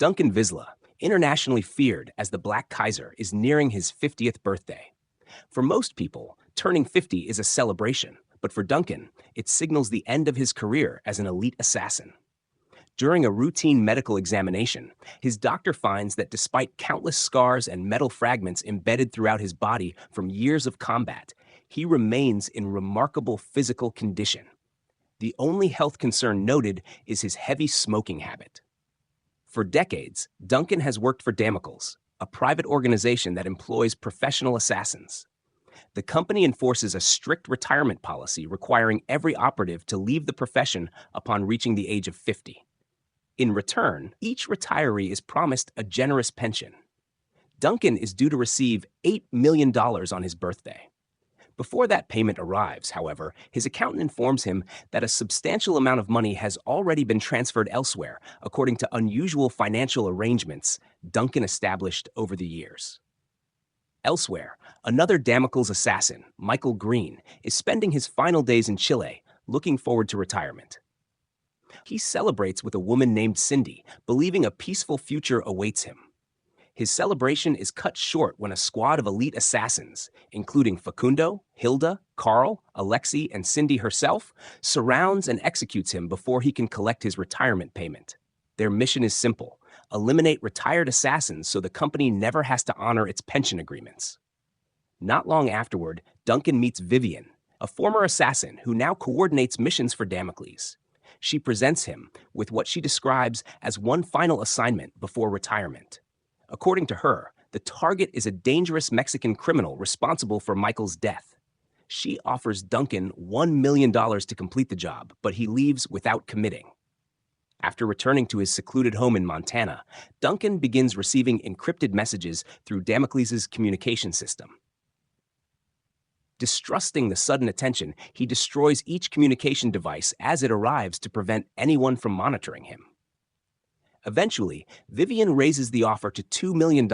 Duncan Visla, internationally feared as the Black Kaiser, is nearing his 50th birthday. For most people, turning 50 is a celebration, but for Duncan, it signals the end of his career as an elite assassin. During a routine medical examination, his doctor finds that despite countless scars and metal fragments embedded throughout his body from years of combat, he remains in remarkable physical condition. The only health concern noted is his heavy smoking habit. For decades, Duncan has worked for Damocles, a private organization that employs professional assassins. The company enforces a strict retirement policy requiring every operative to leave the profession upon reaching the age of 50. In return, each retiree is promised a generous pension. Duncan is due to receive $8 million on his birthday. Before that payment arrives, however, his accountant informs him that a substantial amount of money has already been transferred elsewhere, according to unusual financial arrangements Duncan established over the years. Elsewhere, another Damocles assassin, Michael Green, is spending his final days in Chile, looking forward to retirement. He celebrates with a woman named Cindy, believing a peaceful future awaits him. His celebration is cut short when a squad of elite assassins, including Facundo, Hilda, Carl, Alexei, and Cindy herself, surrounds and executes him before he can collect his retirement payment. Their mission is simple: eliminate retired assassins so the company never has to honor its pension agreements. Not long afterward, Duncan meets Vivian, a former assassin who now coordinates missions for Damocles. She presents him with what she describes as one final assignment before retirement. According to her, the target is a dangerous Mexican criminal responsible for Michael's death. She offers Duncan $1 million to complete the job, but he leaves without committing. After returning to his secluded home in Montana, Duncan begins receiving encrypted messages through Damocles' communication system. Distrusting the sudden attention, he destroys each communication device as it arrives to prevent anyone from monitoring him. Eventually, Vivian raises the offer to $2 million,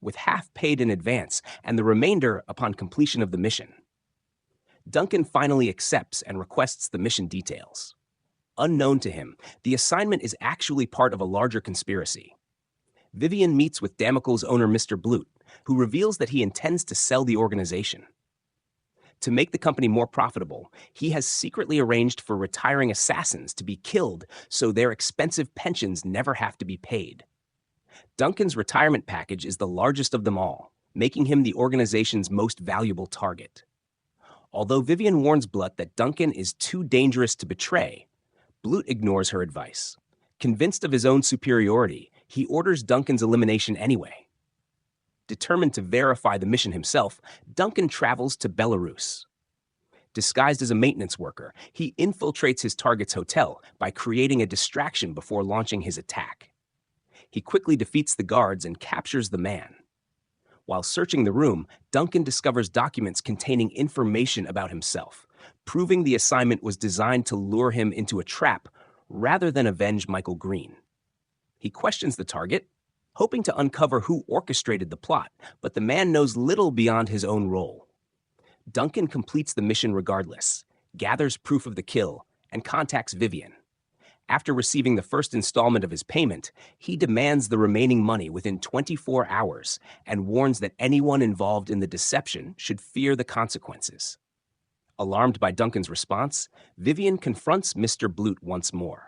with half paid in advance and the remainder upon completion of the mission. Duncan finally accepts and requests the mission details. Unknown to him, the assignment is actually part of a larger conspiracy. Vivian meets with Damocles owner Mr. Blute, who reveals that he intends to sell the organization. To make the company more profitable, he has secretly arranged for retiring assassins to be killed so their expensive pensions never have to be paid. Duncan's retirement package is the largest of them all, making him the organization's most valuable target. Although Vivian warns Blute that Duncan is too dangerous to betray, Blute ignores her advice. Convinced of his own superiority, he orders Duncan's elimination anyway. Determined to verify the mission himself, Duncan travels to Belarus. Disguised as a maintenance worker, he infiltrates his target's hotel by creating a distraction before launching his attack. He quickly defeats the guards and captures the man. While searching the room, Duncan discovers documents containing information about himself, proving the assignment was designed to lure him into a trap rather than avenge Michael Green. He questions the target, hoping to uncover who orchestrated the plot, but the man knows little beyond his own role. Duncan completes the mission regardless, gathers proof of the kill, and contacts Vivian. After receiving the first installment of his payment, he demands the remaining money within 24 hours and warns that anyone involved in the deception should fear the consequences. Alarmed by Duncan's response, Vivian confronts Mr. Blute once more.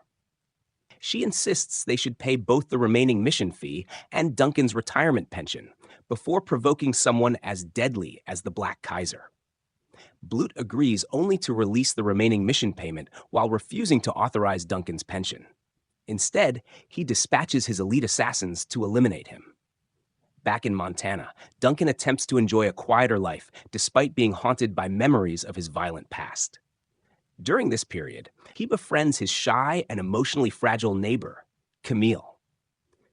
She insists they should pay both the remaining mission fee and Duncan's retirement pension before provoking someone as deadly as the Black Kaiser. Blute agrees only to release the remaining mission payment while refusing to authorize Duncan's pension. Instead, he dispatches his elite assassins to eliminate him. Back in Montana, Duncan attempts to enjoy a quieter life despite being haunted by memories of his violent past. During this period, he befriends his shy and emotionally fragile neighbor, Camille.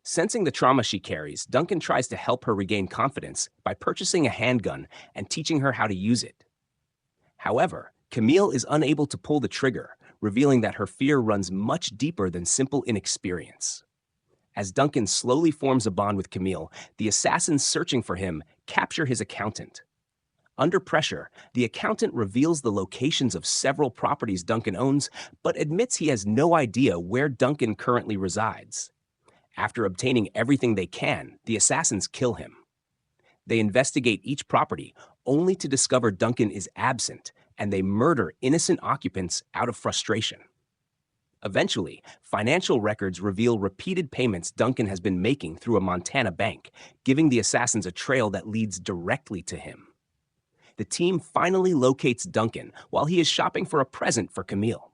Sensing the trauma she carries, Duncan tries to help her regain confidence by purchasing a handgun and teaching her how to use it. However, Camille is unable to pull the trigger, revealing that her fear runs much deeper than simple inexperience. As Duncan slowly forms a bond with Camille, the assassins searching for him capture his accountant. Under pressure, the accountant reveals the locations of several properties Duncan owns, but admits he has no idea where Duncan currently resides. After obtaining everything they can, the assassins kill him. They investigate each property only to discover Duncan is absent, and they murder innocent occupants out of frustration. Eventually, financial records reveal repeated payments Duncan has been making through a Montana bank, giving the assassins a trail that leads directly to him. The team finally locates Duncan while he is shopping for a present for Camille.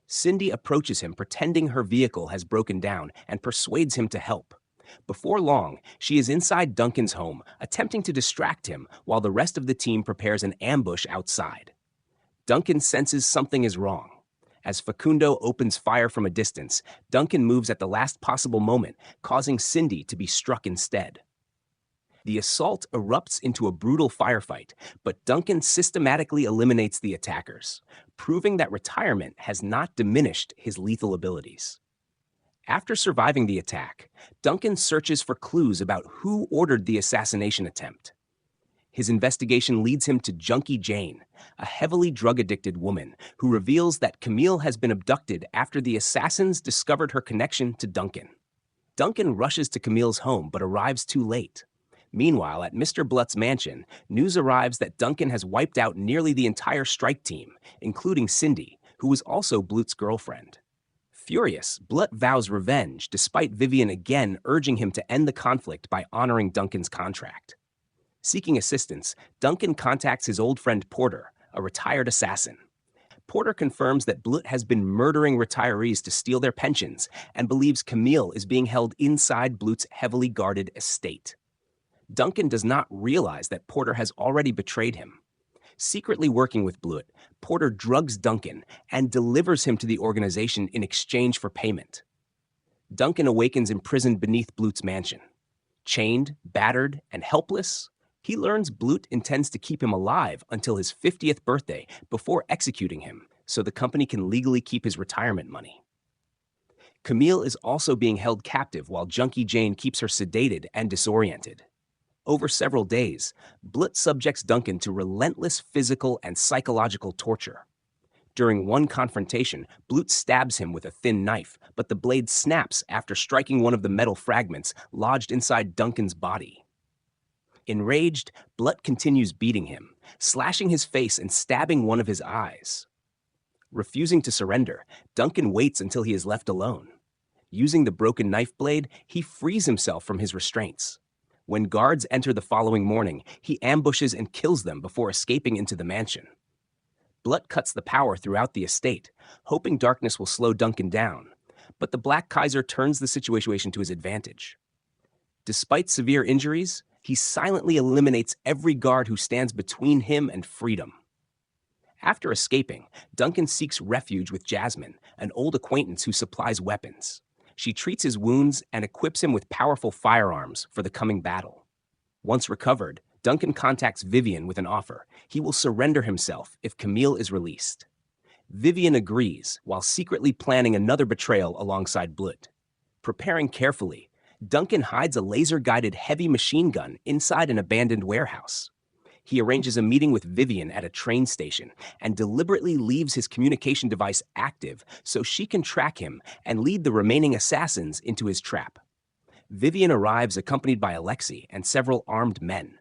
Cindy approaches him pretending her vehicle has broken down and persuades him to help. Before long, she is inside Duncan's home, attempting to distract him while the rest of the team prepares an ambush outside. Duncan senses something is wrong. As Facundo opens fire from a distance, Duncan moves at the last possible moment, causing Cindy to be struck instead. The assault erupts into a brutal firefight, but Duncan systematically eliminates the attackers, proving that retirement has not diminished his lethal abilities. After surviving the attack, Duncan searches for clues about who ordered the assassination attempt. His investigation leads him to Junkie Jane, a heavily drug-addicted woman who reveals that Camille has been abducted after the assassins discovered her connection to Duncan. Duncan rushes to Camille's home but arrives too late. Meanwhile, at Mr. Blutt's mansion, news arrives that Duncan has wiped out nearly the entire strike team, including Cindy, who was also Blut's girlfriend. Furious, Blutt vows revenge despite Vivian again urging him to end the conflict by honoring Duncan's contract. Seeking assistance, Duncan contacts his old friend Porter, a retired assassin. Porter confirms that Blutt has been murdering retirees to steal their pensions and believes Camille is being held inside Blut's heavily guarded estate. Duncan does not realize that Porter has already betrayed him. Secretly working with Blutt, Porter drugs Duncan and delivers him to the organization in exchange for payment. Duncan awakens imprisoned beneath Blut's mansion. Chained, battered, and helpless, he learns Blutt intends to keep him alive until his 50th birthday before executing him, so the company can legally keep his retirement money. Camille is also being held captive while Junkie Jane keeps her sedated and disoriented. Over several days, Blutt subjects Duncan to relentless physical and psychological torture. During one confrontation, Blutt stabs him with a thin knife, but the blade snaps after striking one of the metal fragments lodged inside Duncan's body. Enraged, Blutt continues beating him, slashing his face and stabbing one of his eyes. Refusing to surrender, Duncan waits until he is left alone. Using the broken knife blade, he frees himself from his restraints. When guards enter the following morning, he ambushes and kills them before escaping into the mansion. Blutt cuts the power throughout the estate, hoping darkness will slow Duncan down, but the Black Kaiser turns the situation to his advantage. Despite severe injuries, he silently eliminates every guard who stands between him and freedom. After escaping, Duncan seeks refuge with Jasmine, an old acquaintance who supplies weapons. She treats his wounds and equips him with powerful firearms for the coming battle. Once recovered, Duncan contacts Vivian with an offer. He will surrender himself if Camille is released. Vivian agrees while secretly planning another betrayal alongside Blutt. Preparing carefully, Duncan hides a laser-guided heavy machine gun inside an abandoned warehouse. He arranges a meeting with Vivian at a train station and deliberately leaves his communication device active so she can track him and lead the remaining assassins into his trap. Vivian arrives accompanied by Alexei and several armed men.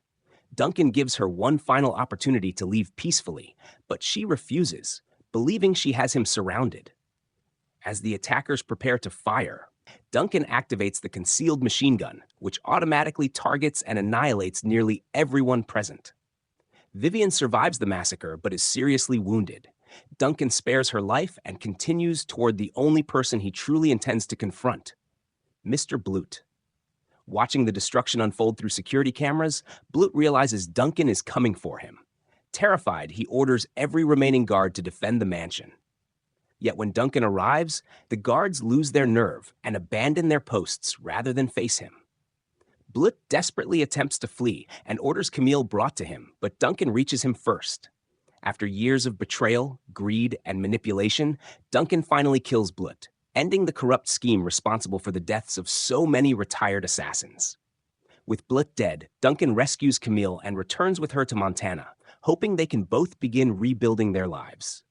Duncan gives her one final opportunity to leave peacefully, but she refuses, believing she has him surrounded. As the attackers prepare to fire, Duncan activates the concealed machine gun, which automatically targets and annihilates nearly everyone present. Vivian survives the massacre but is seriously wounded. Duncan spares her life and continues toward the only person he truly intends to confront, Mr. Blutt. Watching the destruction unfold through security cameras, Blutt realizes Duncan is coming for him. Terrified, he orders every remaining guard to defend the mansion. Yet when Duncan arrives, the guards lose their nerve and abandon their posts rather than face him. Blutt desperately attempts to flee and orders Camille brought to him, but Duncan reaches him first. After years of betrayal, greed, and manipulation, Duncan finally kills Blutt, ending the corrupt scheme responsible for the deaths of so many retired assassins. With Blutt dead, Duncan rescues Camille and returns with her to Montana, hoping they can both begin rebuilding their lives.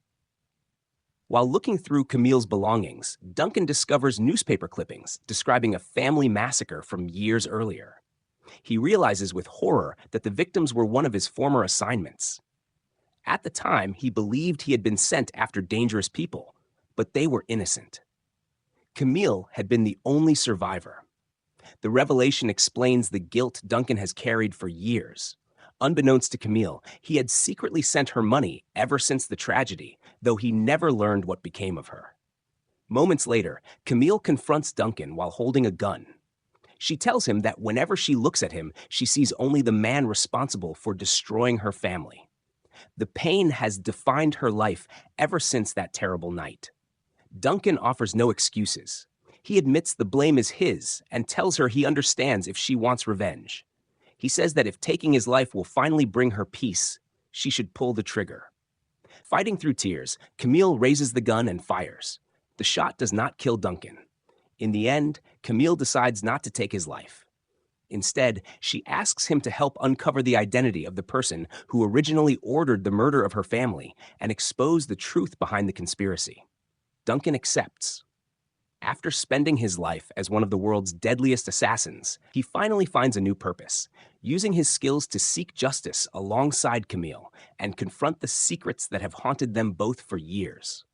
While looking through Camille's belongings, Duncan discovers newspaper clippings describing a family massacre from years earlier. He realizes with horror that the victims were one of his former assignments. At the time, he believed he had been sent after dangerous people, but they were innocent. Camille had been the only survivor. The revelation explains the guilt Duncan has carried for years. Unbeknownst to Camille, he had secretly sent her money ever since the tragedy, though he never learned what became of her. Moments later, Camille confronts Duncan while holding a gun. She tells him that whenever she looks at him, she sees only the man responsible for destroying her family. The pain has defined her life ever since that terrible night. Duncan offers no excuses. He admits the blame is his and tells her he understands if she wants revenge. He says that if taking his life will finally bring her peace, she should pull the trigger. Fighting through tears, Camille raises the gun and fires. The shot does not kill Duncan. In the end, Camille decides not to take his life. Instead, she asks him to help uncover the identity of the person who originally ordered the murder of her family and expose the truth behind the conspiracy. Duncan accepts. After spending his life as one of the world's deadliest assassins, he finally finds a new purpose, using his skills to seek justice alongside Camille and confront the secrets that have haunted them both for years.